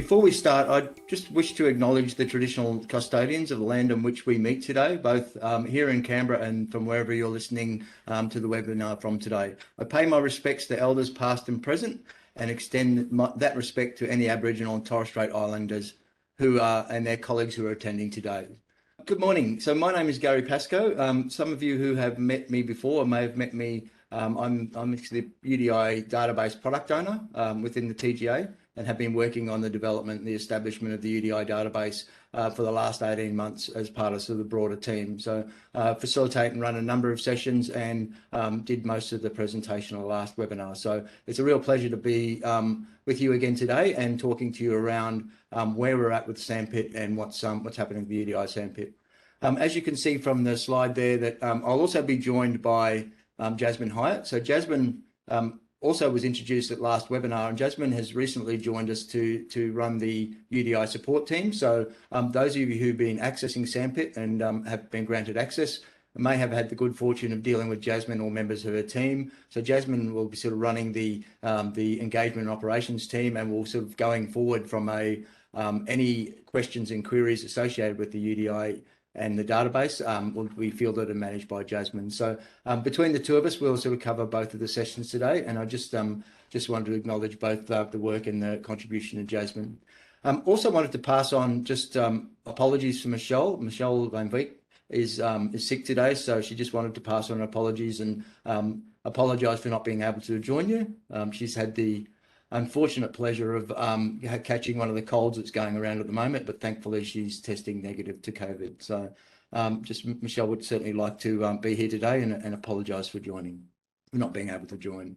Before we start, I just wish to acknowledge the traditional custodians of the land on which we meet today, both here in Canberra and from wherever you're listening to the webinar from today. I pay my respects to elders past and present and extend that respect to any Aboriginal and Torres Strait Islanders who are and their colleagues who are attending today. Good morning. So my name is Gary Pascoe. Some of you who have met me before may have met me. I'm actually the UDI database product owner within the TGA and have been working on the development and the establishment of the UDI database for the last 18 months as part of sort of the broader team. So facilitate and run a number of sessions and did most of the presentation on the last webinar. So it's a real pleasure to be with you again today and talking to you around where we're at with Sandpit and what's happening with the UDI Sandpit. As you can see from the slide there, that I'll also be joined by Jasmine Hyatt. So Jasmine also was introduced at last webinar, and Jasmine has recently joined us to run the UDI support team. So those of you who've been accessing Sandpit and have been granted access may have had the good fortune of dealing with Jasmine or members of her team. So Jasmine will be sort of running the engagement and operations team, and will sort of going forward from any questions and queries associated with the UDI and the database will be fielded and managed by Jasmine. So between the two of us, we'll sort of cover both of the sessions today. And I just wanted to acknowledge both the work and the contribution of Jasmine. Also wanted to pass on just apologies for Michelle. Michelle Van Veek is sick today, so she just wanted to pass on apologies and apologise for not being able to join you. She's had the unfortunate pleasure of catching one of the colds that's going around at the moment, but thankfully she's testing negative to COVID. So just Michelle would certainly like to be here today and apologise for not being able to join.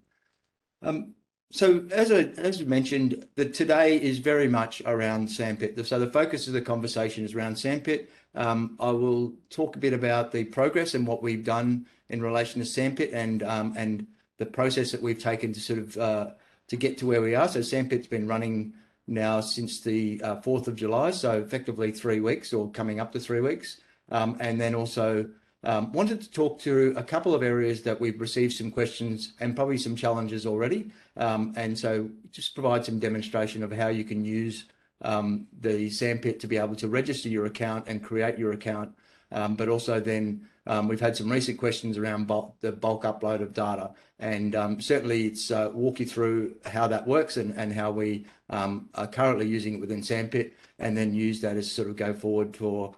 So as mentioned, today is very much around Sandpit. So the focus of the conversation is around Sandpit. I will talk a bit about the progress and what we've done in relation to Sandpit and the process that we've taken to sort of to get to where we are. So Sandpit's been running now since the 4th of July, so effectively 3 weeks or coming up to 3 weeks. And then also wanted to talk through a couple of areas that we've received some questions and probably some challenges already. And so just provide some demonstration of how you can use the Sandpit to be able to register your account and create your account. But also then we've had some recent questions around the bulk upload of data, and certainly it's walk you through how that works and how we are currently using it within Sandpit, and then use that as sort of go forward for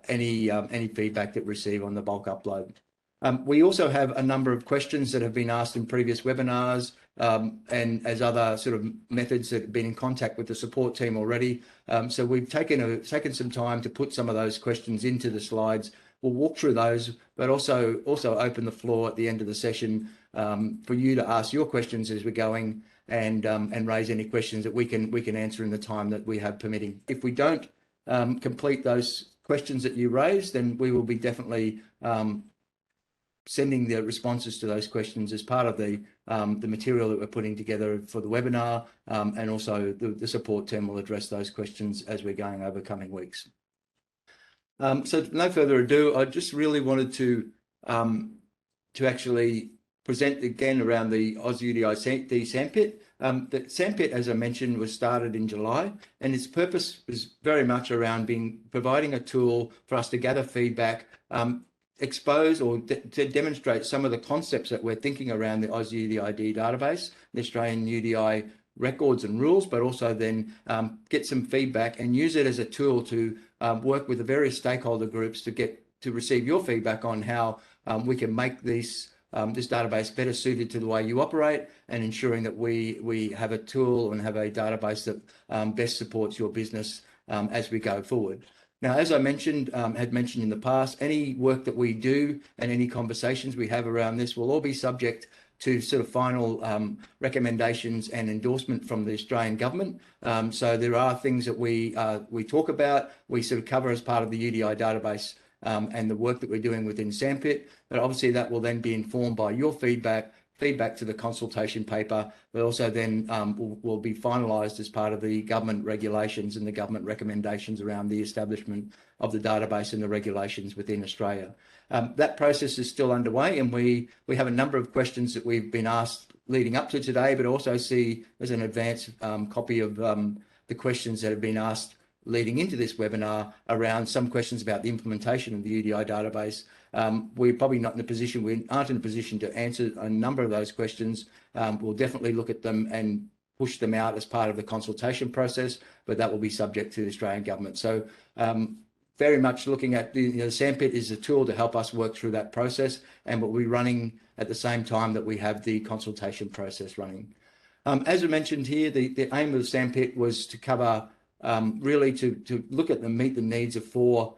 any feedback that we receive on the bulk upload. We also have a number of questions that have been asked in previous webinars and as other sort of methods that have been in contact with the support team already. So we've taken some time to put some of those questions into the slides. We'll walk through those, but also open the floor at the end of the session for you to ask your questions as we're going and raise any questions that we can answer in the time that we have permitting. If we don't complete those questions that you raise, then we will be definitely sending the responses to those questions as part of the material that we're putting together for the webinar, and also the support team will address those questions as we're going over coming weeks. So no further ado, I just really wanted to actually present again around the AusUDI Sandpit. The Sandpit, as I mentioned, was started in July, and its purpose was very much around providing a tool for us to gather feedback, expose or to demonstrate some of the concepts that we're thinking around the AusUDI database, the Australian UDI records and rules, but also then get some feedback and use it as a tool to work with the various stakeholder groups to receive your feedback on how we can make this database better suited to the way you operate, and ensuring that we have a tool and have a database that best supports your business as we go forward. Now, as I had mentioned in the past, any work that we do and any conversations we have around this will all be subject to sort of final recommendations and endorsement from the Australian government. So there are things that we talk about, we sort of cover as part of the UDI database and the work that we're doing within Sandpit, but obviously that will then be informed by your feedback to the consultation paper, but also then will be finalised as part of the government regulations and the government recommendations around the establishment of the database and the regulations within Australia. That process is still underway, and we have a number of questions that we've been asked leading up to today, but also see as an advance copy of the questions that have been asked leading into this webinar around some questions about the implementation of the UDI database. We're probably not in a position, we aren't in a position to answer a number of those questions. We'll definitely look at them and push them out as part of the consultation process, but that will be subject to the Australian government. So very much looking at the Sandpit is a tool to help us work through that process, and we'll be running at the same time that we have the consultation process running. As I mentioned here, the aim of the Sandpit was to cover really to look at and meet the needs of 4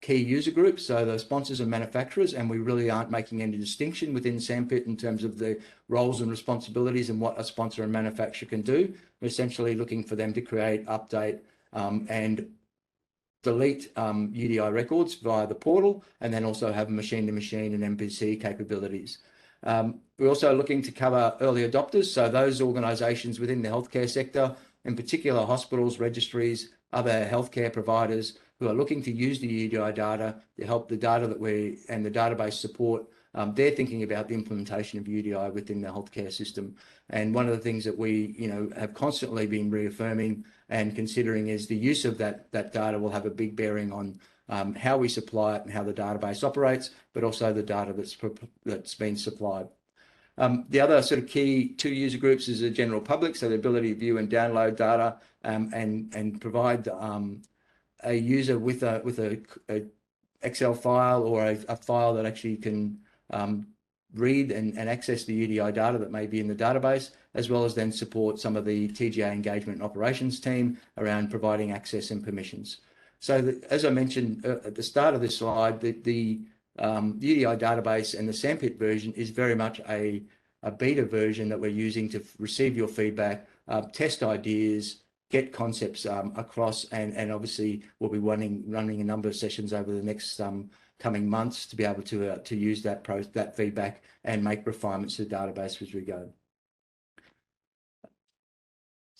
key user groups, so the sponsors and manufacturers, and we really aren't making any distinction within Sandpit in terms of the roles and responsibilities and what a sponsor and manufacturer can do. We're essentially looking for them to create, update, and delete UDI records via the portal, and then also have machine-to-machine and MPC capabilities. We're also looking to cover early adopters, so those organisations within the healthcare sector, in particular hospitals, registries, other healthcare providers who are looking to use the UDI data to help the data that we and the database support. They're thinking about the implementation of UDI within the healthcare system. And one of the things that we have constantly been reaffirming and considering is the use of that data will have a big bearing on how we supply it and how the database operates, but also the data that's been supplied. The other sort of key 2 user groups is the general public, so the ability to view and download data and provide a user with a Excel file or a file that actually can read and access the UDI data that may be in the database, as well as then support some of the TGA engagement and operations team around providing access and permissions. So as I mentioned at the start of this slide, the UDI database and the Sandpit version is very much a beta version that we're using to receive your feedback, test ideas, get concepts across, and obviously we'll be running a number of sessions over the next coming months to be able to use that feedback and make refinements to the database as we go.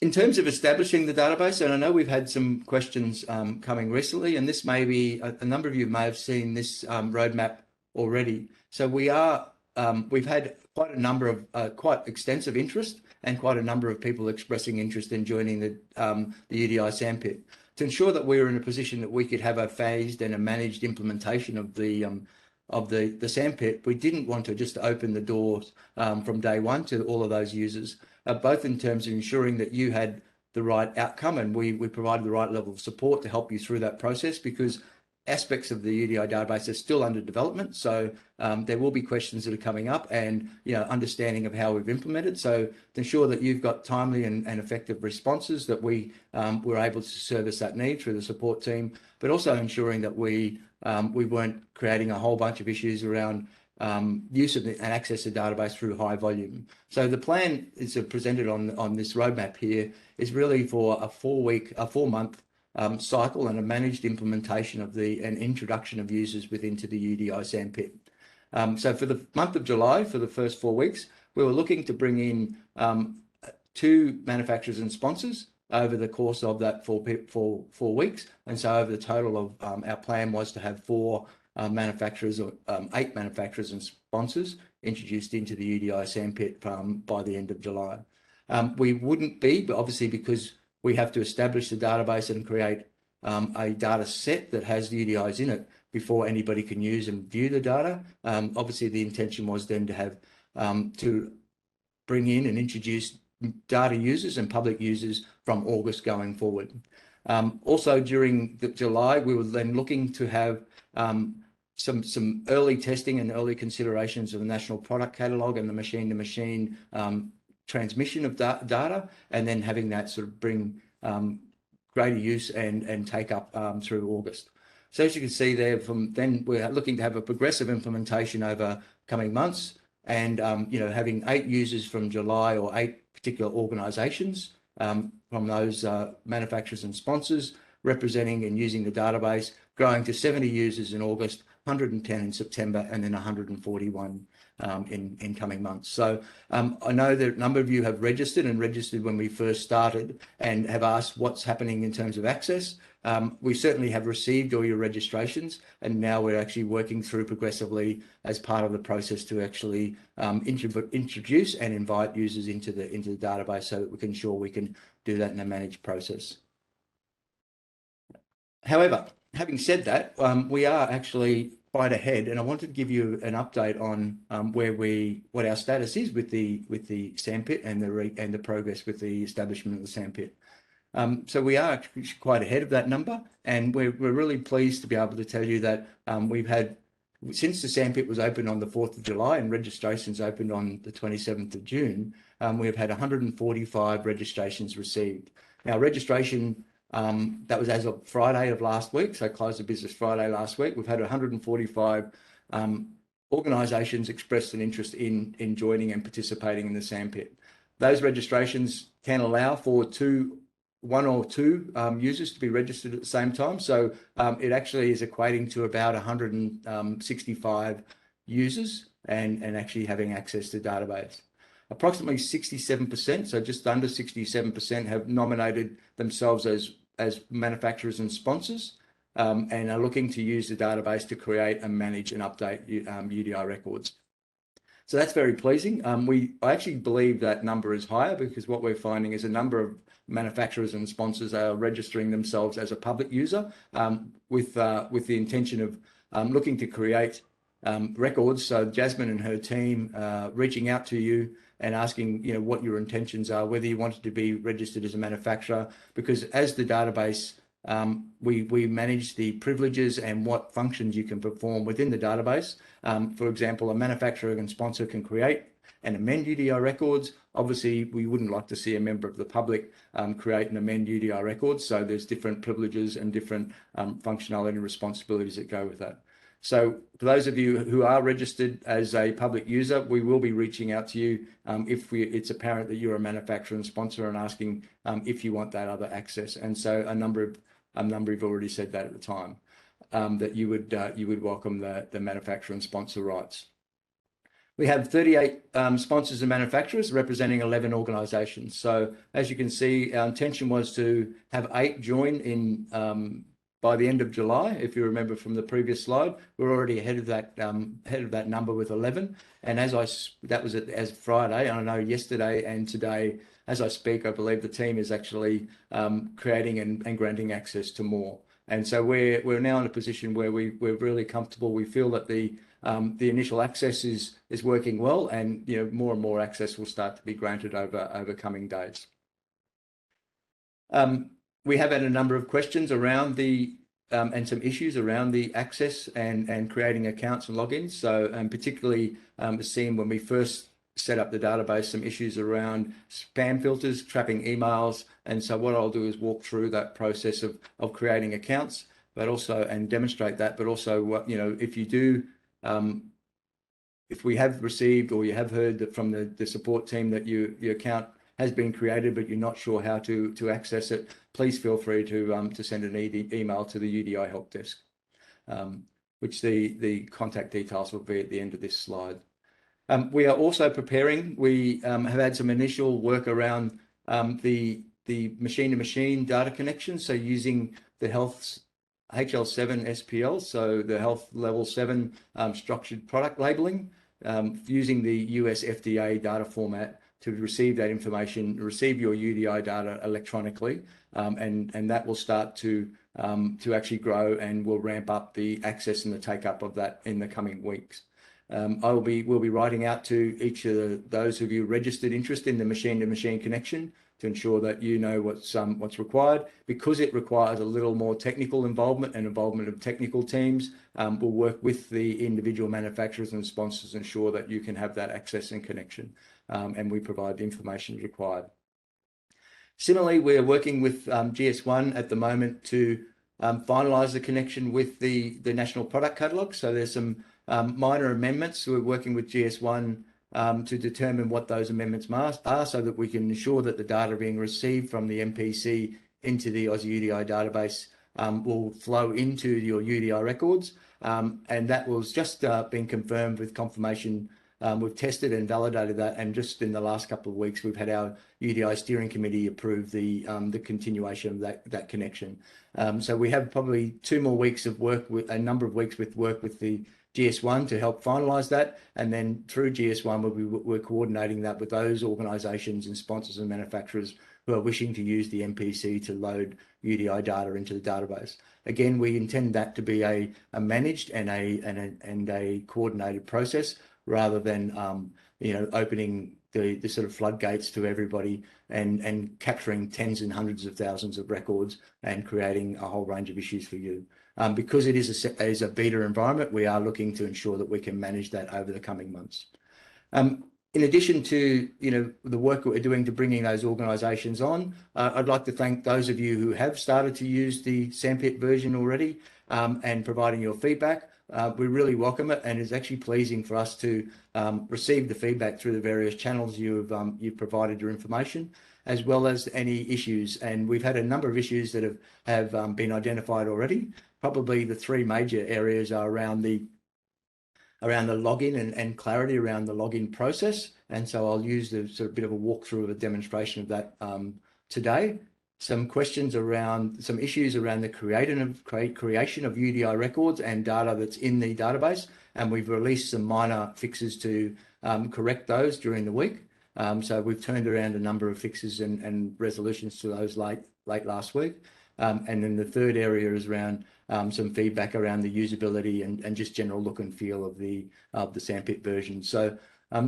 In terms of establishing the database, and I know we've had some questions coming recently, and this may be, a number of you may have seen this roadmap already. So we've had quite a number of quite extensive interest and quite a number of people expressing interest in joining the UDI Sandpit. To ensure that we were in a position that we could have a phased and a managed implementation of the Sandpit, we didn't want to just open the doors from day one to all of those users, both in terms of ensuring that you had the right outcome and we provided the right level of support to help you through that process, because aspects of the UDI database are still under development. So there will be questions that are coming up and understanding of how we've implemented. So to ensure that you've got timely and effective responses, that we were able to service that need through the support team, but also ensuring that we weren't creating a whole bunch of issues around use of and access to database through high volume. So the plan is presented on this roadmap here is really for a 4-month cycle and a managed implementation of an introduction of users into the UDI Sandpit. So for the month of July, for the first 4 weeks, we were looking to bring in 2 manufacturers and sponsors over the course of that 4 weeks. And so over the total of our plan was to have 4 manufacturers, or 8 manufacturers and sponsors introduced into the UDI Sandpit by the end of July. We wouldn't be, but obviously because we have to establish the database and create a data set that has the UDIs in it before anybody can use and view the data. Obviously, the intention was then to have to bring in and introduce data users and public users from August going forward. Also, during July, we were then looking to have some early testing and early considerations of the national product catalogue and the machine-to-machine transmission of data, and then having that sort of bring greater use and take up through August. So as you can see there, from then we're looking to have a progressive implementation over coming months, and having 8 users from July, or 8 particular organisations from those manufacturers and sponsors representing and using the database, growing to 70 users in August, 110 in September, and then 141 in coming months. So I know that a number of you have registered when we first started and have asked what's happening in terms of access. We certainly have received all your registrations, and now we're actually working through progressively as part of the process to actually introduce and invite users into the database so that we can ensure we can do that in a managed process. However, having said that, we are actually quite ahead, and I wanted to give you an update on what our status is with the Sandpit and the progress with the establishment of the Sandpit. So we are actually quite ahead of that number, and we're really pleased to be able to tell you that we've had, since the Sandpit was opened on the 4th of July and registrations opened on the 27th of June, we've had 145 registrations received. Now, registration, that was as of Friday of last week, so closed of business Friday last week. We've had 145 organisations expressed an interest in joining and participating in the Sandpit. Those registrations can allow for one or two users to be registered at the same time. So it actually is equating to about 165 users and actually having access to the database. Approximately 67%, so just under 67%, have nominated themselves as manufacturers and sponsors and are looking to use the database to create and manage and update UDI records. So that's very pleasing. I actually believe that number is higher because what we're finding is a number of manufacturers and sponsors are registering themselves as a public user with the intention of looking to create records. So Jasmine and her team reaching out to you and asking, what your intentions are, whether you wanted to be registered as a manufacturer, because as the database, we manage the privileges and what functions you can perform within the database. For example, a manufacturer and sponsor can create and amend UDI records. Obviously, we wouldn't like to see a member of the public create and amend UDI records. So there's different privileges and different functionality and responsibilities that go with that. So for those of you who are registered as a public user, we will be reaching out to you if it's apparent that you're a manufacturer and sponsor and asking if you want that other access. And so a number have already said that at the time, that you would welcome the manufacturer and sponsor rights. We have 38 sponsors and manufacturers representing 11 organisations. So as you can see, our intention was to have 8 join in by the end of July. If you remember from the previous slide, we're already ahead of that number with 11. And that was as Friday. And I know yesterday and today, as I speak, I believe the team is actually creating and granting access to more. And so we're now in a position where we're really comfortable. We feel that the initial access is working well, and more and more access will start to be granted over coming days. We have had a number of questions around and some issues around the access and creating accounts and logins. So particularly seeing when we first set up the database, some issues around spam filters, trapping emails. And so what I'll do is walk through that process of creating accounts, but also and demonstrate that. But also, what if you do, if we have received or you have heard that from the support team that your account has been created, but you're not sure how to access it, please feel free to send an email to the UDI help desk, which the contact details will be at the end of this slide. We are also preparing. We have had some initial work around the machine-to-machine data connection. So using the health's HL7 SPL, so the health level 7 structured product labeling, using the US FDA data format to receive that information, receive your UDI data electronically, and that will start to actually grow and will ramp up the access and the take up of that in the coming weeks. We'll be writing out to each of those of you registered interest in the machine-to-machine connection to ensure that you know what's required. Because it requires a little more technical involvement and involvement of technical teams, we'll work with the individual manufacturers and sponsors to ensure that you can have that access and connection, and we provide the information required. Similarly, we're working with GS1 at the moment to finalise the connection with the National Product Catalogue. So there's some minor amendments. We're working with GS1 to determine what those amendments are so that we can ensure that the data being received from the MPC into the Aussie UDI database will flow into your UDI records. And that was just been confirmed with confirmation. We've tested and validated that, and just in the last couple of weeks, we've had our UDI steering committee approve the continuation of that connection. So we have probably 2 more weeks of work, a number of weeks with work with the GS1 to help finalise that, and then through GS1 we're coordinating that with those organisations and sponsors and manufacturers who are wishing to use the MPC to load UDI data into the database. Again, we intend that to be a managed and a coordinated process, rather than opening the sort of floodgates to everybody and capturing tens and hundreds of thousands of records and creating a whole range of issues for you. Because it is a beta environment, we are looking to ensure that we can manage that over the coming months. In addition to the work that we're doing to bringing those organisations on, I'd like to thank those of you who have started to use the Sandpit version already and providing your feedback. We really welcome it, and it's actually pleasing for us to receive the feedback through the various channels you've provided your information, as well as any issues. And we've had a number of issues that have been identified already. Probably the three major areas are around the login and clarity around the login process. And so I'll use the sort of bit of a walkthrough of a demonstration of that today. Some issues around the creation of UDI records and data that's in the database. And we've released some minor fixes to correct those during the week. So we've turned around a number of fixes and resolutions to those late last week. And then the third area is around some feedback around the usability and just general look and feel of the Sandpit version. So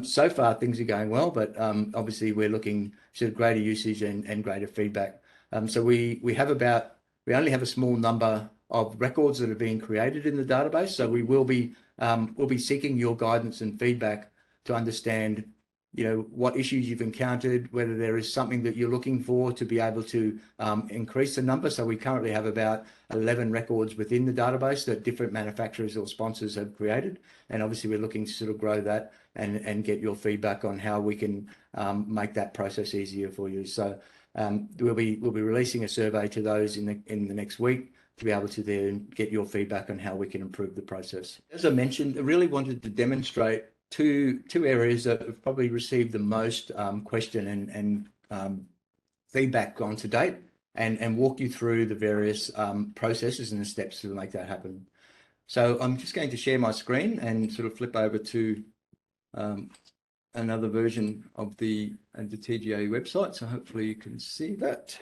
so far things are going well, but obviously we're looking to greater usage and greater feedback. So we only have a small number of records that are being created in the database. So we'll be seeking your guidance and feedback to understand what issues you've encountered, whether there is something that you're looking for to be able to increase the number. So we currently have about 11 records within the database that different manufacturers or sponsors have created. And obviously we're looking to sort of grow that and get your feedback on how we can make that process easier for you. So we'll be releasing a survey to those in the next week to be able to then get your feedback on how we can improve the process. As I mentioned, I really wanted to demonstrate two areas that have probably received the most question and feedback on to date, and walk you through the various processes and the steps to make that happen. So I'm just going to share my screen and sort of flip over to another version of the TGA website. So hopefully you can see that.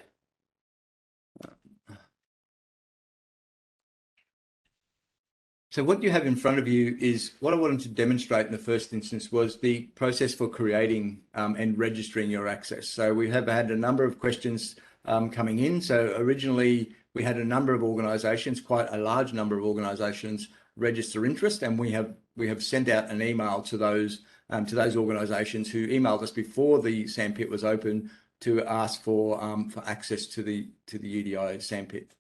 So what you have in front of you is what I wanted to demonstrate in the first instance was the process for creating and registering your access. So we have had a number of questions coming in. So originally we had a number of organisations, quite a large number of organisations, register interest, and we have sent out an email to those organisations who emailed us before the Sandpit was open to ask for access to the UDI Sandpit.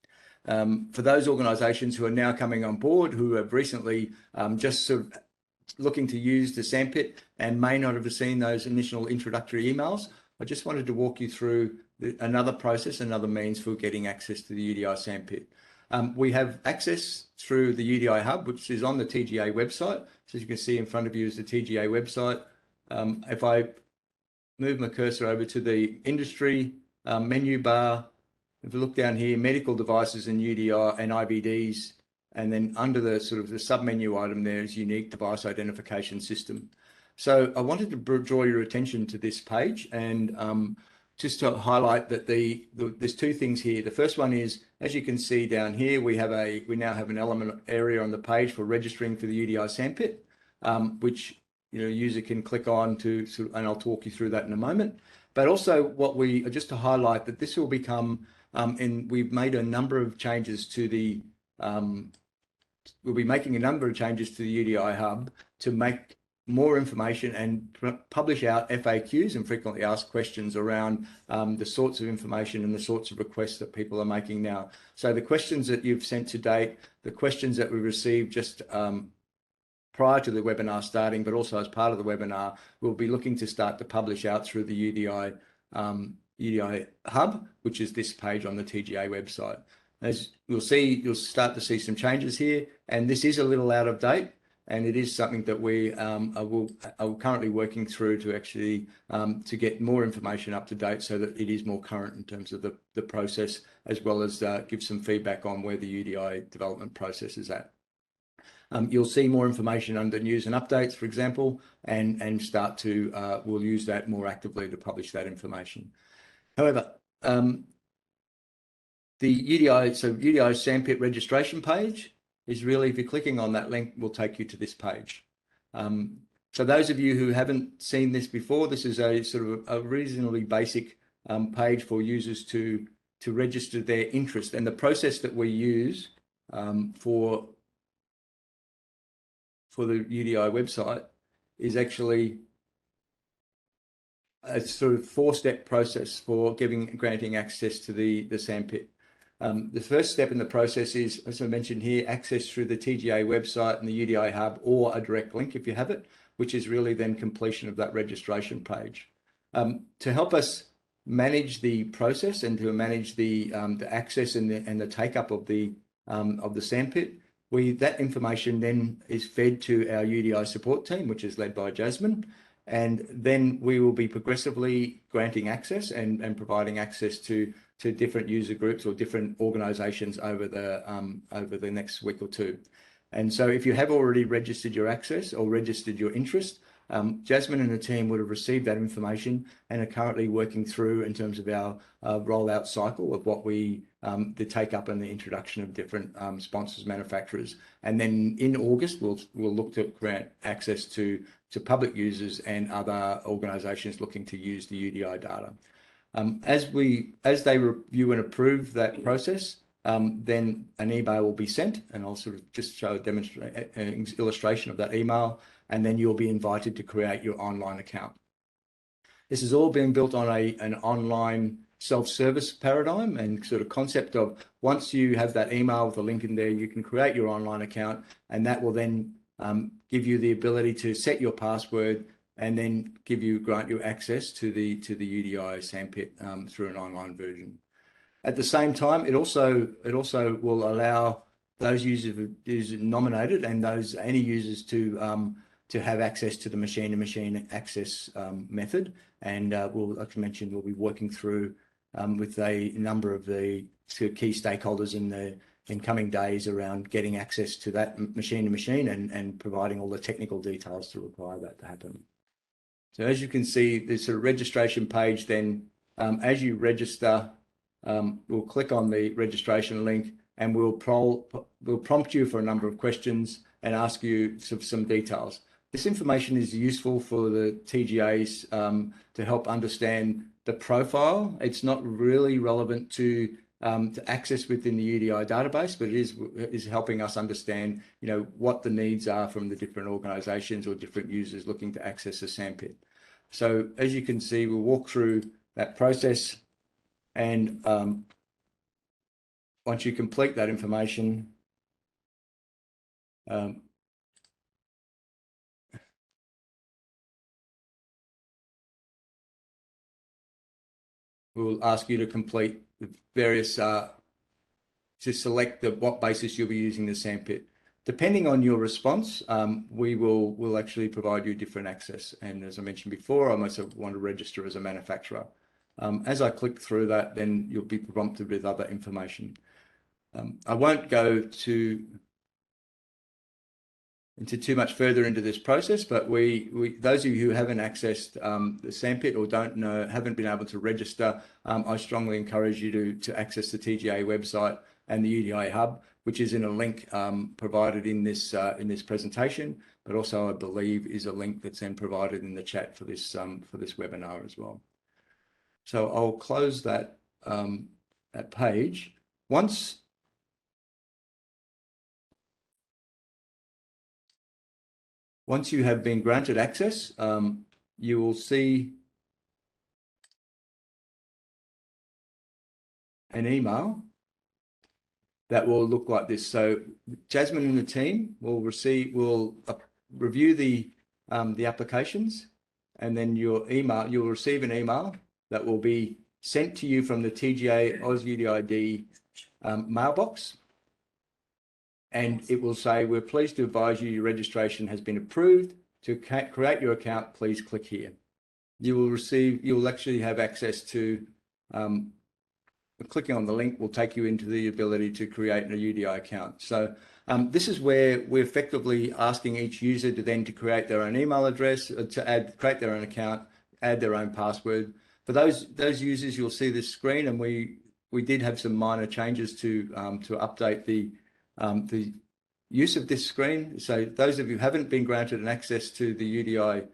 For those organisations who are now coming on board, who have recently just sort of looking to use the Sandpit and may not have seen those initial introductory emails, I just wanted to walk you through another process, another means for getting access to the UDI Sandpit. We have access through the UDI Hub, which is on the TGA website. So as you can see in front of you is the TGA website. If I move my cursor over to the industry menu bar, if we look down here, medical devices and UDI and IVDs, and then under the sort of the sub-menu item there is unique device identification system. So I wanted to draw your attention to this page and just to highlight that there's two things here. The first one is, as you can see down here, we now have an element area on the page for registering for the UDI Sandpit, which user can click on to, and I'll talk you through that in a moment. But also just to highlight that this will become, and we've made a number of changes to the, we'll be making a number of changes to the UDI Hub to make more information and publish out FAQs and frequently asked questions around the sorts of information and the sorts of requests that people are making now. So the questions that you've sent to date, the questions that we received just prior to the webinar starting, but also as part of the webinar, we'll be looking to start to publish out through the UDI Hub, which is this page on the TGA website. As you'll see, you'll start to see some changes here, and this is a little out of date, and it is something that we are currently working through to actually to get more information up to date so that it is more current in terms of the process, as well as give some feedback on where the UDI development process is at. You'll see more information under news and updates, for example, and we'll use that more actively to publish that information. However, the UDI Sandpit registration page is really, if you're clicking on that link, will take you to this page. So those of you who haven't seen this before, this is a sort of a reasonably basic page for users to register their interest. And the process that we use for the UDI website is actually a sort of four-step process for granting access to the Sandpit. The first step in the process is, as I mentioned here, access through the TGA website and the UDI hub, or a direct link if you have it, which is really then completion of that registration page. To help us manage the process and to manage the access and the take up of the Sandpit, that information then is fed to our UDI support team, which is led by Jasmine, and then we will be progressively granting access and providing access to different user groups or different organisations over the next week or two. And so if you have already registered your access or registered your interest, Jasmine and the team would have received that information and are currently working through in terms of our rollout cycle of what the take up and the introduction of different sponsors, manufacturers. And then in August, we'll look to grant access to public users and other organisations looking to use the UDI data. As they review and approve that process, then an email will be sent, and I'll sort of just show an illustration of that email, and then you'll be invited to create your online account. This is all being built on an online self-service paradigm and sort of concept of, once you have that email with a link in there, you can create your online account, and that will then give you the ability to set your password and then grant you access to the UDI Sandpit through an online version. At the same time, it also will allow those users nominated and any users to have access to the machine-to-machine access method. And like I mentioned, we'll be working through with a number of the key stakeholders in coming days around getting access to that machine-to-machine and providing all the technical details to require that to happen. So as you can see, this sort of registration page, then as you register, we'll click on the registration link and we'll prompt you for a number of questions and ask you some details. This information is useful for the TGAs to help understand the profile. It's not really relevant to access within the UDI database, but it is helping us understand, what the needs are from the different organisations or different users looking to access a Sandpit. So as you can see, we'll walk through that process, and once you complete that information, we'll ask you to complete the various, to select what basis you'll be using the Sandpit. Depending on your response, we'll actually provide you different access. And as I mentioned before, I also want to register as a manufacturer. As I click through that, then you'll be prompted with other information. I won't go into too much further into this process, but those of you who haven't accessed the Sandpit or haven't been able to register, I strongly encourage you to access the TGA website and the UDI hub, which is in a link provided in this presentation, but also I believe is a link that's then provided in the chat for this webinar as well. So I'll close that page. Once you have been granted access, you will see an email that will look like this. So Jasmine and the team will review the applications, and then you'll receive an email that will be sent to you from the TGA Oz UDID mailbox. And it will say, "We're pleased to advise you your registration has been approved. To create your account, please click here." You'll actually have access to, clicking on the link will take you into the ability to create a UDI account. So This is where we're effectively asking each user to create their own email address, create their own account, add their own password. For those users, you'll see this screen, and we did have some minor changes to update the use of this screen. So those of you who haven't been granted an access to the UDI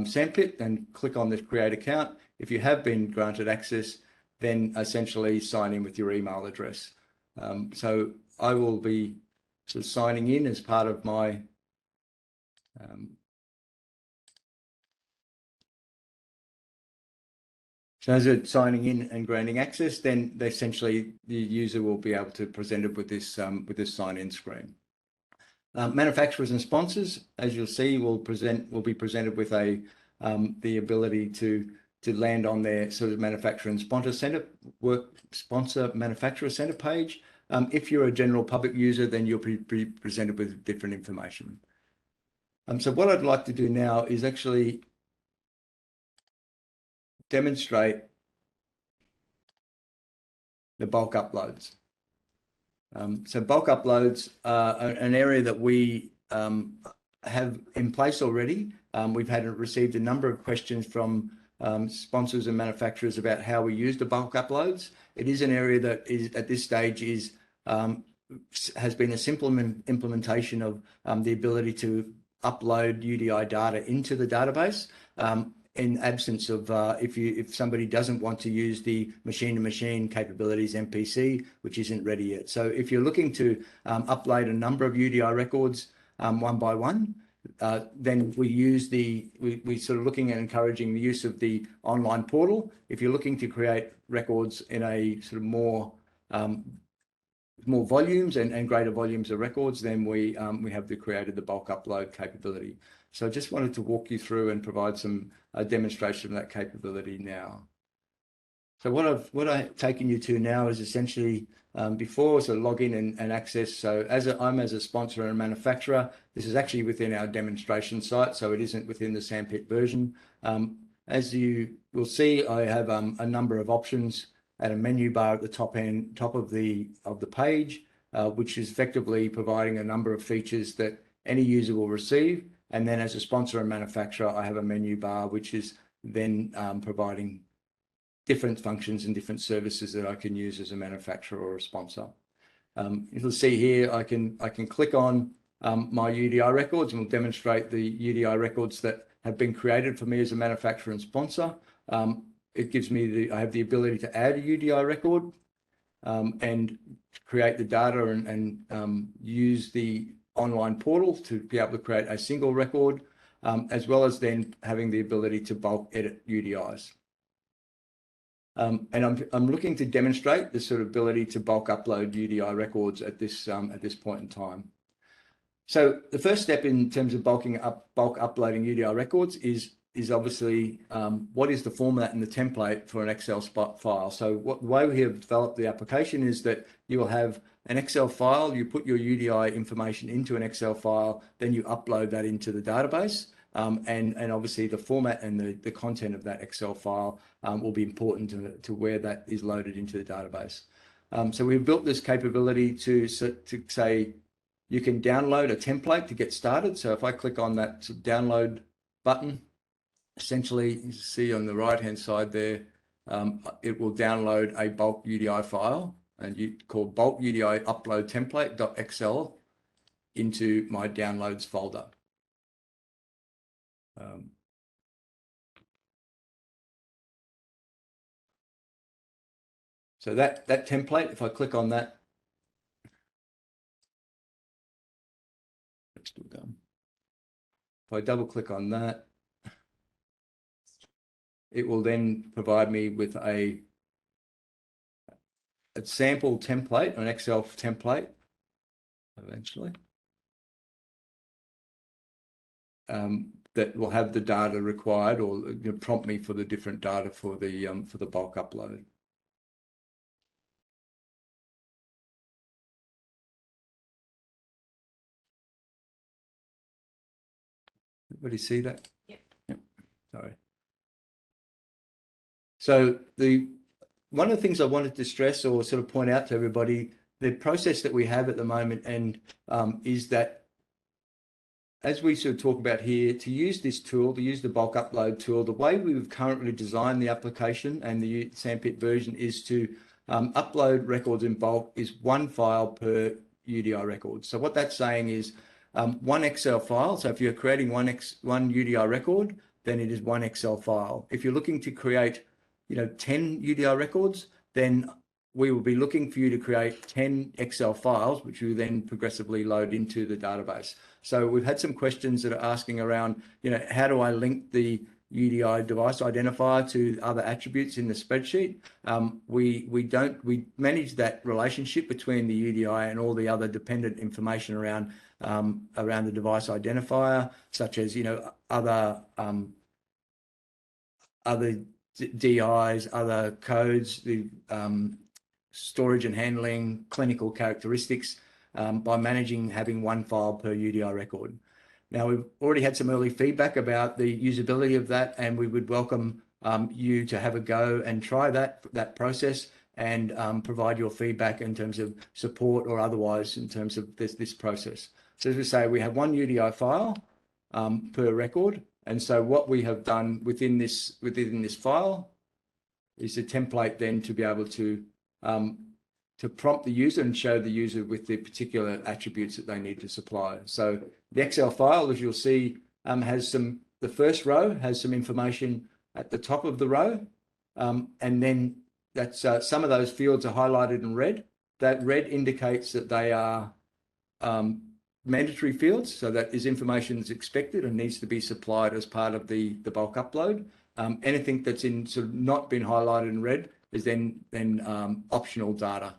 Sandpit, then click on the create account. If you have been granted access, then essentially sign in with your email address. So I will be sort of signing in as part of my so as it's signing in and granting access, then essentially the user will be able to present it with this sign-in screen. Manufacturers and sponsors, as you'll see, will be presented with the ability to land on their sort of manufacturer and sponsor manufacturer center page. If you're a general public user, then you'll be presented with different information. So what I'd like to do now is actually demonstrate the bulk uploads. So bulk uploads are an area that we have in place already. We've received a number of questions from sponsors and manufacturers about how we use the bulk uploads. It is an area that is at this stage has been a simple implementation of the ability to upload UDI data into the database. In absence of if somebody doesn't want to use the machine-to-machine capabilities MPC, which isn't ready yet. So if you're looking to upload a number of UDI records one by one, then we sort of looking at encouraging the use of the online portal. If you're looking to create records in a sort of more volumes and greater volumes of records, then we have created the bulk upload capability. So I just wanted to walk you through and provide some demonstration of that capability now. So what I've taken you to now is essentially before, so login and access. So I'm as a sponsor and a manufacturer, this is actually within our demonstration site, so it isn't within the Sandpit version. As you will see, I have a number of options at a menu bar at the top of the page, which is effectively providing a number of features that any user will receive. And then as a sponsor and manufacturer, I have a menu bar, which is then providing different functions and different services that I can use as a manufacturer or a sponsor. You'll see here, I can click on my UDI records, and we'll demonstrate the UDI records that have been created for me as a manufacturer and sponsor. It gives me I have the ability to add a UDI record and create the data and use the online portal to be able to create a single record, as well as then having the ability to bulk edit UDIs. And I'm looking to demonstrate the sort of ability to bulk upload UDI records at this point in time. So the first step in terms of bulk uploading UDI records is obviously what is the format and the template for an Excel file. So the way we have developed the application is that you will have an Excel file, you put your UDI information into an Excel file, then you upload that into the database. And obviously the format and the content of that Excel file will be important to where that is loaded into the database. So we've built this capability to say you can download a template to get started. So if I click on that download button, essentially you see on the right hand side there, it will download a bulk UDI file called bulk UDI upload template.xl into my downloads folder. So that template, if I click on that, it's still done. If I double click on that, it will then provide me with a sample template, an Excel template, eventually, that will have the data required, or prompt me for the different data for the bulk upload. Everybody see that? Yep. Yep. Sorry. So one of the things I wanted to stress or sort of point out to everybody the process that we have at the moment and is that, as we sort of talk about here, to use this tool, to use the bulk upload tool, the way we've currently designed the application and the Sandpit version is to upload records in bulk is one file per UDI record. So what that's saying is one Excel file. So if you're creating one UDI record, then it is one Excel file. If you're looking to create, 10 UDI records, then we will be looking for you to create 10 Excel files, which we then progressively load into the database. So we've had some questions that are asking around, how do I link the UDI device identifier to other attributes in the spreadsheet? We manage that relationship between the UDI and all the other dependent information around the device identifier, such as other DIs, other codes, the storage and handling, clinical characteristics, by having one file per UDI record. Now, we've already had some early feedback about the usability of that, and we would welcome you to have a go and try that process and provide your feedback in terms of support or otherwise in terms of this process. So as we say, we have one UDI file per record, and so what we have done within this file is a template then to be able to prompt the user and show the user with the particular attributes that they need to supply. So the Excel file, as you'll see, has the first row has some information at the top of the row, and then that's some of those fields are highlighted in red. That red indicates that they are mandatory fields, so that is information that's expected and needs to be supplied as part of the bulk upload. Anything that's not been highlighted in red is then optional data.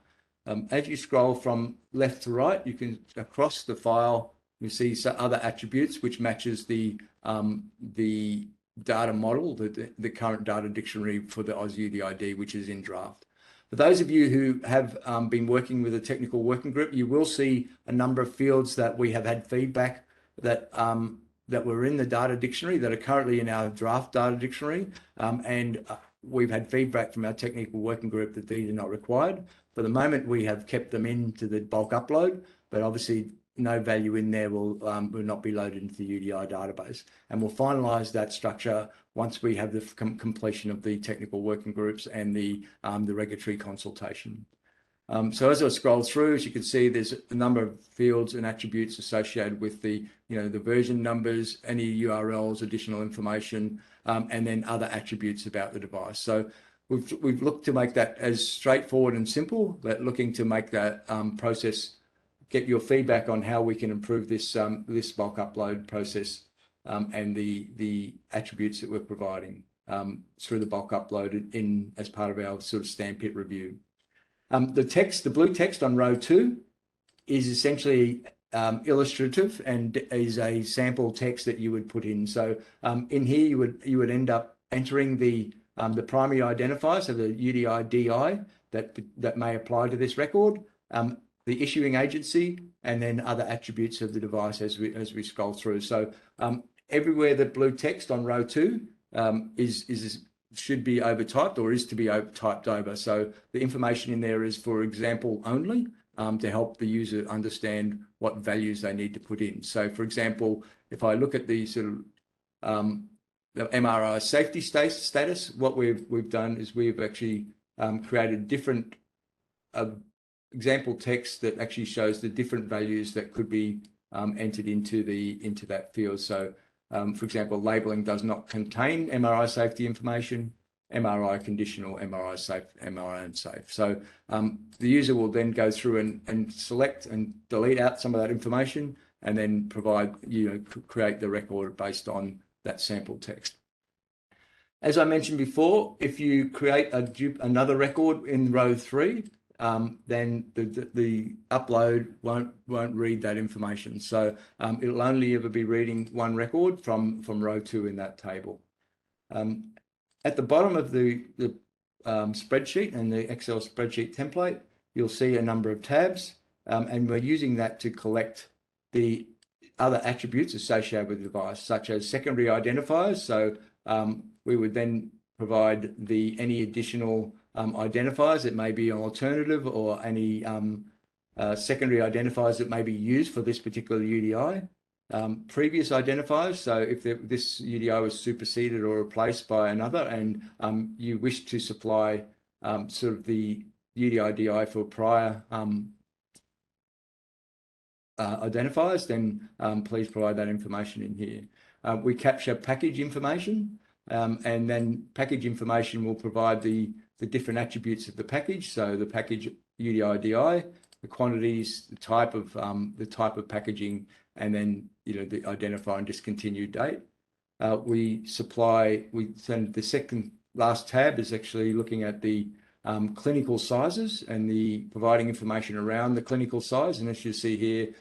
As you scroll from left to right, you can across the file, you see some other attributes which matches the data model, the current data dictionary for the AusUDID, which is in draft. For those of you who have been working with a technical working group, you will see a number of fields that we have had feedback that were in the data dictionary that are currently in our draft data dictionary, and we've had feedback from our technical working group that these are not required. For the moment, we have kept them into the bulk upload, but obviously no value in there will not be loaded into the UDI database. And we'll finalise that structure once we have the completion of the technical working groups and the regulatory consultation. So as I scroll through, as you can see, there's a number of fields and attributes associated with the version numbers, any URLs, additional information, and then other attributes about the device. So we've looked to make that as straightforward and simple, but looking to make that process, get your feedback on how we can improve this bulk upload process and the attributes that we're providing through the bulk upload as part of our sort of Sandpit review. The blue text on row 2 is essentially illustrative and is a sample text that you would put in. So in here you would end up entering the primary identifier, so the UDI DI that may apply to this record, the issuing agency, and then other attributes of the device as we scroll through. So everywhere the blue text on row 2 should be overtyped or is to be typed over. So the information in there is for example only, to help the user understand what values they need to put in. So for example, if I look at the sort of the MRI safety status, what we've done is we've actually created different example text that actually shows the different values that could be entered into that field. So for example, labeling does not contain MRI safety information, MRI conditional, MRI safe, MRI unsafe. So the user will then go through and select and delete out some of that information and then create the record based on that sample text. As I mentioned before, if you create another record in row 3, then the upload won't read that information. So it'll only ever be reading one record from row 2 in that table. At the bottom of the spreadsheet and the Excel spreadsheet template, you'll see a number of tabs, and we're using that to collect the other attributes associated with the device, such as secondary identifiers. So we would then provide any additional identifiers. It may be an alternative or any secondary identifiers that may be used for this particular UDI, previous identifiers. So if this UDI was superseded or replaced by another, and you wish to supply sort of the UDI/DI for prior identifiers, then please provide that information in here. We capture package information, and then package information will provide the different attributes of the package. So the package UDI/DI, the quantities, the type of packaging, and then the identifier and discontinued date. We send the second last tab is actually looking at the clinical sizes and the providing information around the clinical size. And as you see here,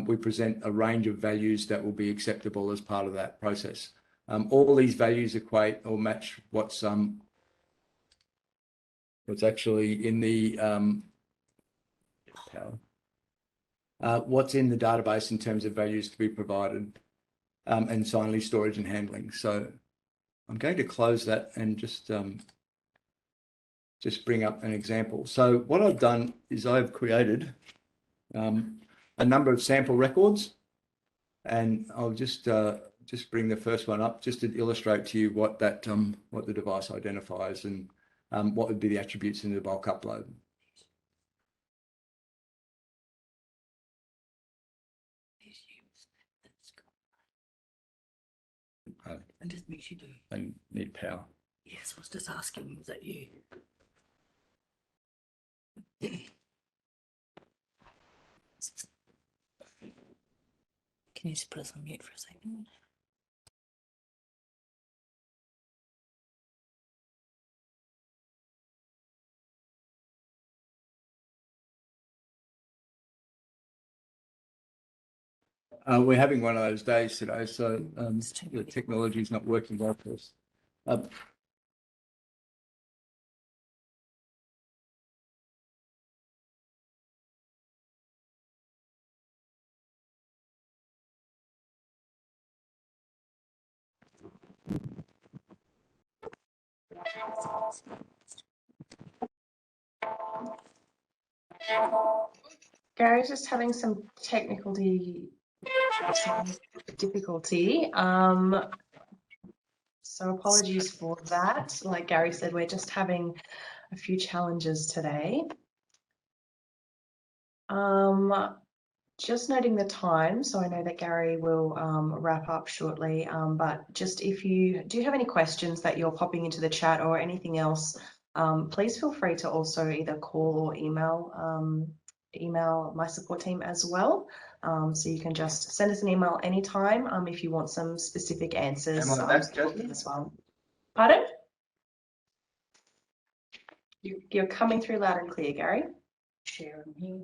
we present a range of values that will be acceptable as part of that process. All these values equate or match what's actually in the what's in the database in terms of values to be provided, and finally storage and handling. So I'm going to close that and just bring up an example. So what I've done is I've created a number of sample records, and I'll just bring the first one up just to illustrate to you what the device identifies and what would be the attributes in the bulk upload. And just makes you do. I need power. Yes, I was just asking, was that you? Can you just put us on mute for a second? We're having one of those days today, so the technology is not working well for us. Gary's just having some technical difficulty. So apologies for that. Like Gary said, we're just having a few challenges today. Just noting the time, so I know that Gary will wrap up shortly, but just if you do have any questions that you're popping into the chat or anything else, please feel free to also either call or email my support team as well. So you can just send us an email anytime if you want some specific answers as well. Pardon? You're coming through loud and clear, Gary. Share them here.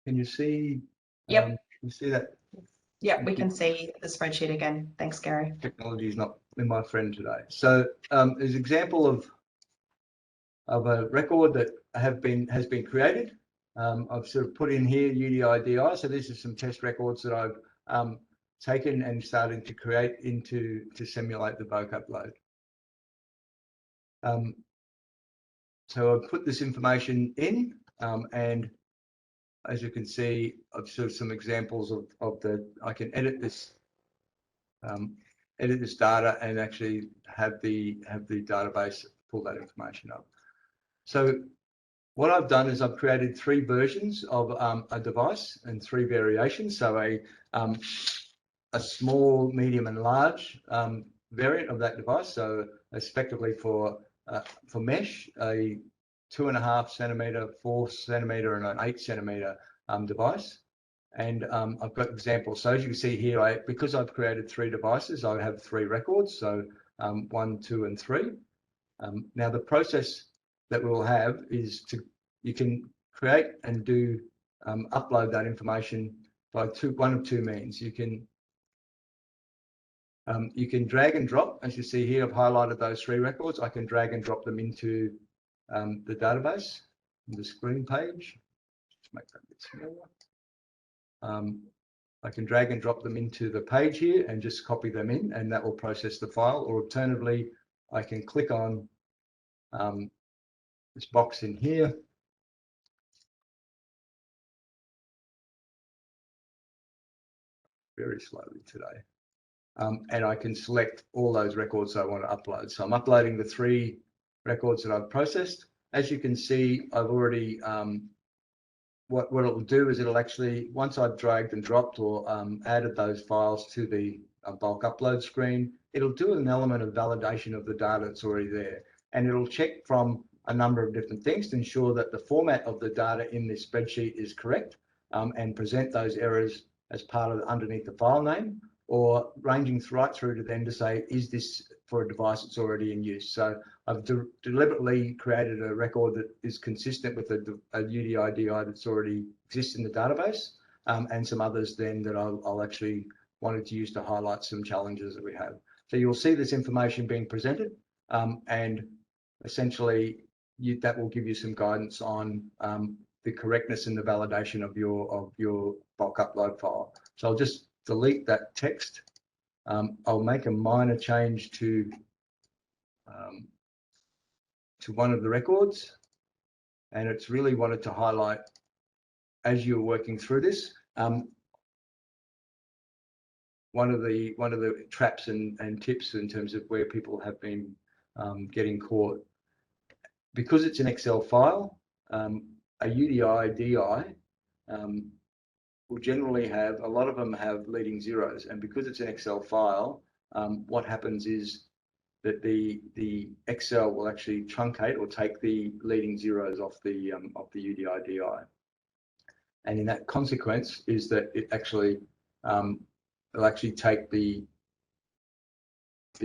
Can you see? Yep. You see that? Yep, we can see the spreadsheet again. Thanks, Gary. Technology is not been my friend today. So there's an example of a record that has been created. I've sort of put in here UDI/DI. So these are some test records that I've taken and started to create to simulate the bulk upload. So I've put this information in, and as you can see, I've sort of some examples of I can edit this data and actually have the database pull that information up. So what I've done is I've created 3 versions of a device and 3 variations. So a small, medium, and large variant of that device. So effectively for mesh, a 2.5 centimeter, 4 centimeter, and an 8 centimeter device. And I've got examples. So as you can see here, because I've created 3 devices, I have 3 records. So 1, 2, and 3. Now the process that we'll have is you can create and do upload that information by one of two means. You can drag and drop, as you see here. I've highlighted those 3 records. I can drag and drop them into the database, the screen page. Just make that a bit smaller. I can drag and drop them into the page here and just copy them in, and that will process the file. Or alternatively, I can click on this box in here, very slowly today. And I can select all those records I want to upload. So I'm uploading the 3 records that I've processed. As you can see, I've already, what it will do is it'll actually, once I've dragged and dropped or added those files to the bulk upload screen, it'll do an element of validation of the data that's already there. And it'll check from a number of different things to ensure that the format of the data in this spreadsheet is correct, and present those errors as part of underneath the file name, or ranging right through to then to say, is this for a device that's already in use? So I've deliberately created a record that is consistent with a UDI DI that's already exists in the database, and some others then that I'll actually wanted to use to highlight some challenges that we have. So you'll see this information being presented, and essentially that will give you some guidance on the correctness and the validation of your bulk upload file. So I'll just delete that text. I'll make a minor change to one of the records, and it's really wanted to highlight as you're working through this. One of the traps and tips in terms of where people have been getting caught, because it's an Excel file, a UDI DI will generally have, a lot of them have leading zeros, and because it's an Excel file, what happens is that the Excel will actually truncate or take the leading zeros off the UDI DI, and in that consequence is that it actually it'll actually take the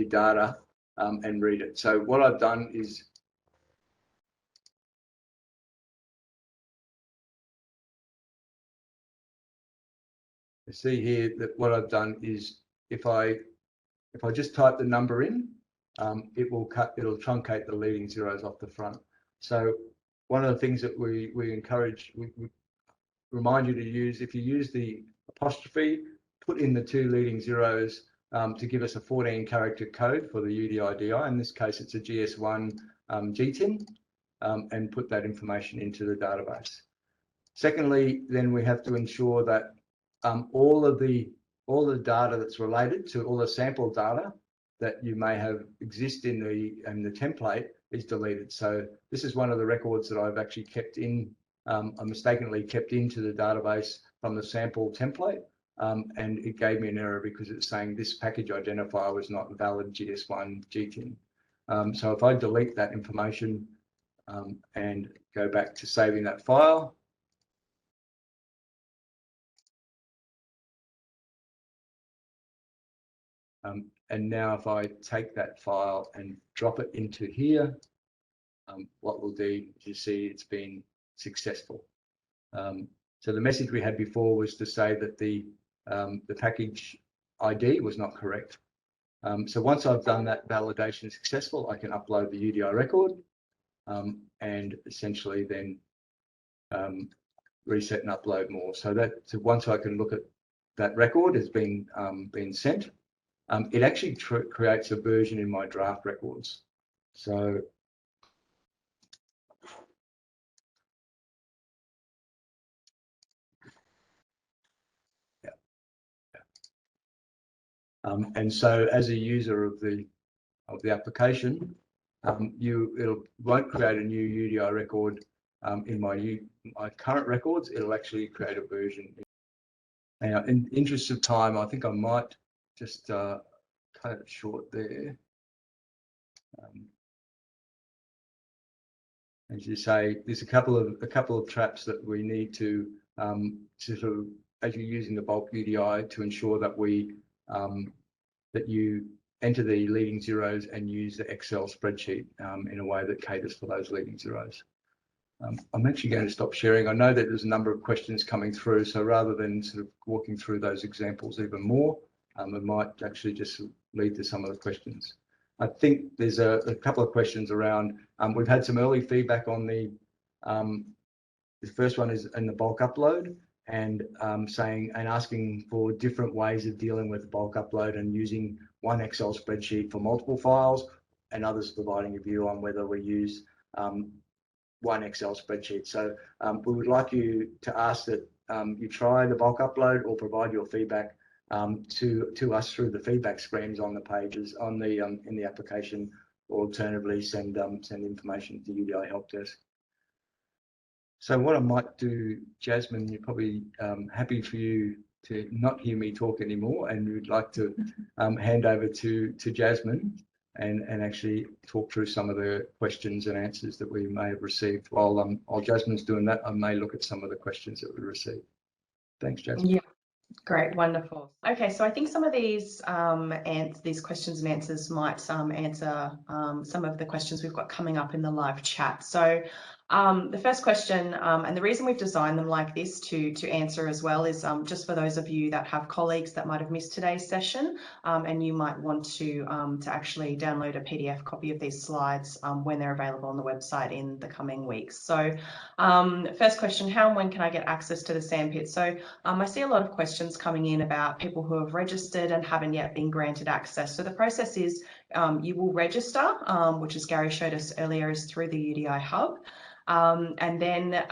data and read it. So what I've done is you see here that what I've done is if I just type the number in, it'll truncate the leading zeros off the front. So one of the things that we encourage, we remind you to use, if you use the apostrophe, put in the 2 leading zeros to give us a 14-character code for the UDI DI. In this case, it's a GS1 GTIN, and put that information into the database. Secondly, then we have to ensure that all the data that's related to all the sample data that you may have exist in the template is deleted. So this is one of the records that I've actually kept in, I mistakenly kept into the database from the sample template, and it gave me an error because it's saying this package identifier was not valid GS1 GTIN. So if I delete that information and go back to saving that file, and now if I take that file and drop it into here, what we'll do is you see it's been successful. So the message we had before was to say that the package ID was not correct. So once I've done that validation successful, I can upload the UDI record and essentially then reset and upload more. So once I can look at that record has been sent, it actually creates a version in my draft records. So and so as a user of the application, it won't create a new UDI record in my current records. It'll actually create a version. Now, in interest of time, I think I might just cut it short there. As you say, there's a couple of traps that we need to sort of, as you're using the bulk UDI, to ensure that that you enter the leading zeros and use the Excel spreadsheet in a way that caters for those leading zeros. I'm actually going to stop sharing. I know that there's a number of questions coming through, so rather than sort of walking through those examples even more, I might actually just lead to some of the questions. I think there's a couple of questions around. We've had some early feedback on the first one is in the bulk upload, and asking for different ways of dealing with bulk upload and using one Excel spreadsheet for multiple files, and others providing a view on whether we use one Excel spreadsheet. So we would like you to ask that you try the bulk upload or provide your feedback to us through the feedback screens on the pages on the in the application, or alternatively send information to UDI help desk. So what I might do, Jasmine, you're probably happy for you to not hear me talk anymore, and we'd like to hand over to Jasmine and actually talk through some of the questions and answers that we may have received. While Jasmine's doing that, I may look at some of the questions that we received. Thanks, Jasmine. Yeah. Great, wonderful. Okay, so I think some of these these questions and answers might answer some of the questions we've got coming up in the live chat. So the first question, and the reason we've designed them like this to answer as well, is just for those of you that have colleagues that might have missed today's session, and you might want to actually download a PDF copy of these slides when they're available on the website in the coming weeks. So first question, how and when can I get access to the Sandpit? So I see a lot of questions coming in about people who have registered and haven't yet been granted access. So the process is you will register, which as Gary showed us earlier is through the UDI Hub. And then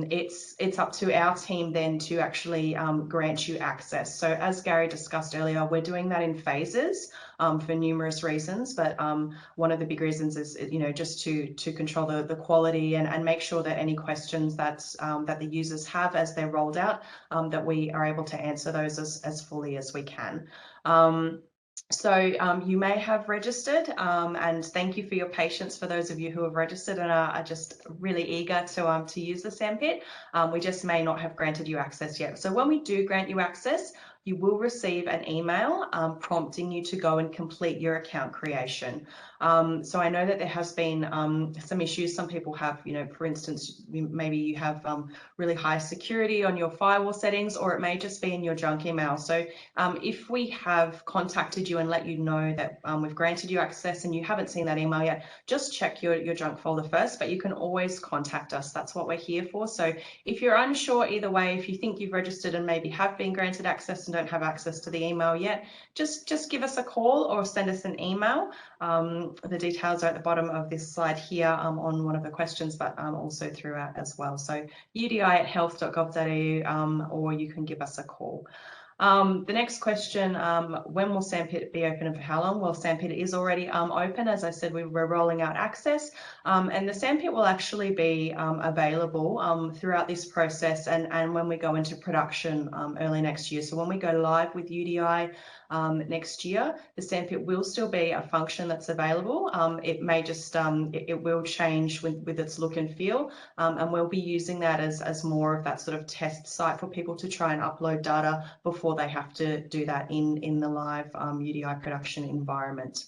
it's up to our team then to actually grant you access. So as Gary discussed earlier, we're doing that in phases for numerous reasons, but one of the big reasons is, you know, just to control the quality and make sure that any questions that the users have as they're rolled out, that we are able to answer those as fully as we can. So you may have registered, and thank you for your patience for those of you who have registered and are just really eager to use the Sandpit. We just may not have granted you access yet. So when we do grant you access, you will receive an email prompting you to go and complete your account creation. So I know that there has been some issues. Some people have, you know, for instance, maybe you have really high security on your firewall settings, or it may just be in your junk email. So if we have contacted you and let you know that we've granted you access and you haven't seen that email yet, just check your junk folder first, but you can always contact us. That's what we're here for. So if you're unsure either way, if you think you've registered and maybe have been granted access and don't have access to the email yet, just give us a call or send us an email. The details are at the bottom of this slide here on one of the questions, but also throughout as well. So udi@health.gov.au, or you can give us a call. The next question, when will Sandpit be open and for how long? Well, Sandpit is already open. As I said, we're rolling out access, and the Sandpit will actually be available throughout this process and when we go into production early next year. So when we go live with UDI next year, the Sandpit will still be a function that's available. It may just, it will change with its look and feel, and we'll be using that as more of that sort of test site for people to try and upload data before they have to do that in the live UDI production environment.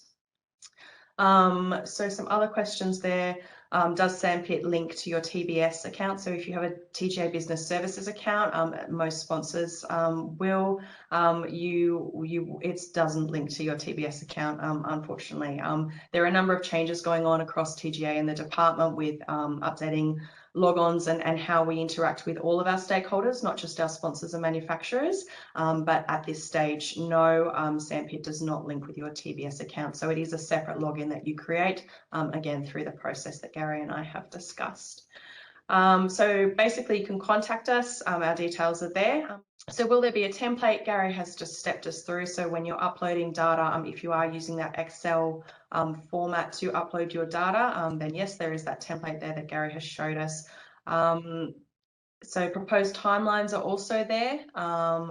So some other questions there. Does Sandpit link to your TBS account? So if you have a TGA Business Services account, most sponsors will. It doesn't link to your TBS account, unfortunately. There are a number of changes going on across TGA and the department with updating logons and how we interact with all of our stakeholders, not just our sponsors and manufacturers. But at this stage, no, Sandpit does not link with your TBS account. So it is a separate login that you create, again, through the process that Gary and I have discussed. So basically you can contact us, our details are there. So will there be a template? Gary has just stepped us through. So when you're uploading data, if you are using that Excel format to upload your data, then yes, there is that template there that Gary has showed us. So proposed timelines are also there.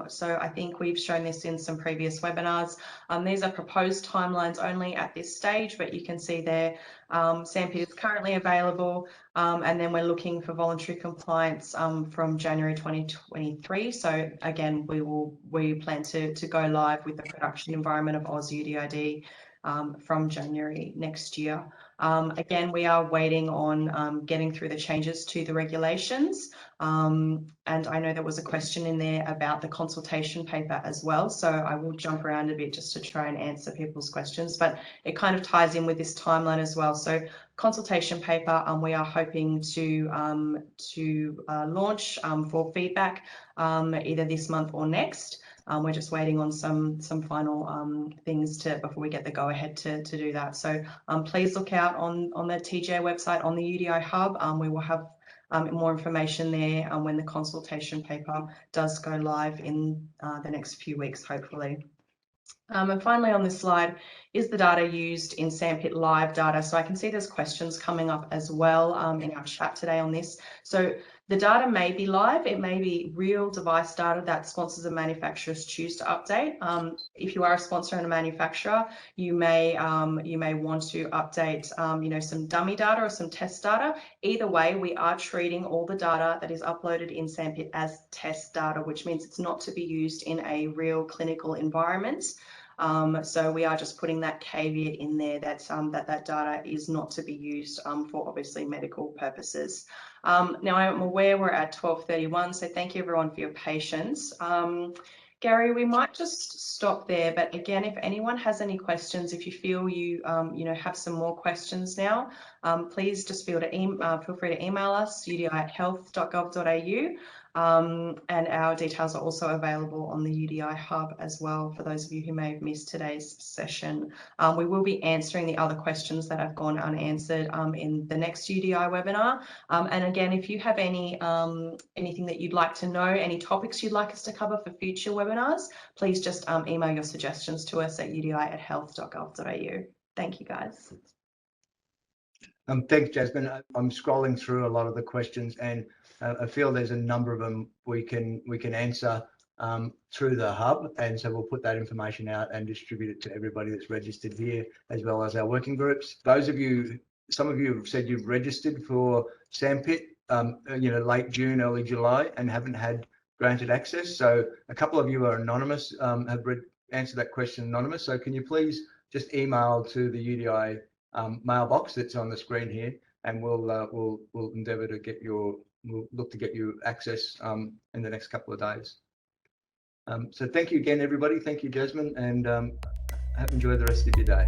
So I think we've shown this in some previous webinars. These are proposed timelines only at this stage, but you can see there Sandpit is currently available, and then we're looking for voluntary compliance from January 2023. So again, we plan to go live with the production environment of Oz UDID from January next year. Again, we are waiting on getting through the changes to the regulations. And I know there was a question in there about the consultation paper as well. So I will jump around a bit just to try and answer people's questions, but it kind of ties in with this timeline as well. So consultation paper, we are hoping to launch for feedback either this month or next. We're just waiting on some final things before we get the go ahead to do that. So please look out on the TGA website, on the UDI Hub. We will have more information there when the consultation paper does go live in the next few weeks, hopefully. And finally on this slide is the data used in Sandpit live data. So I can see there's questions coming up as well in our chat today on this. So the data may be live, it may be real device data that sponsors and manufacturers choose to update. If you are a sponsor and a manufacturer, you may want to update some dummy data or some test data. Either way, we are treating all the data that is uploaded in Sandpit as test data, which means it's not to be used in a real clinical environment. So we are just putting that caveat in there that that data is not to be used for obviously medical purposes. Now I'm aware we're at 12:31, so thank you everyone for your patience. Gary, we might just stop there, but again, if anyone has any questions, if you feel you have some more questions now, please just feel free to email us, udi@health.gov.au. And our details are also available on the UDI Hub as well for those of you who may have missed today's session. We will be answering the other questions that have gone unanswered in the next UDI webinar. And again, if you have anything that you'd like to know, any topics you'd like us to cover for future webinars, please just email your suggestions to us at udi@health.gov.au. Thank you, guys. Thanks, Jasmine. I'm scrolling through a lot of the questions, and I feel there's a number of them we can answer through the hub, and so we'll put that information out and distribute it to everybody that's registered here, as well as our working groups. Those of you, some of you have said you've registered for Sandpit, late June, early July, and haven't had granted access. So a couple of you are anonymous, have answered that question anonymous. So can you please just email to the UDI mailbox that's on the screen here, and we'll endeavour to get we'll look to get you access in the next couple of days. So thank you again, everybody. Thank you, Jasmine, and enjoy the rest of your day.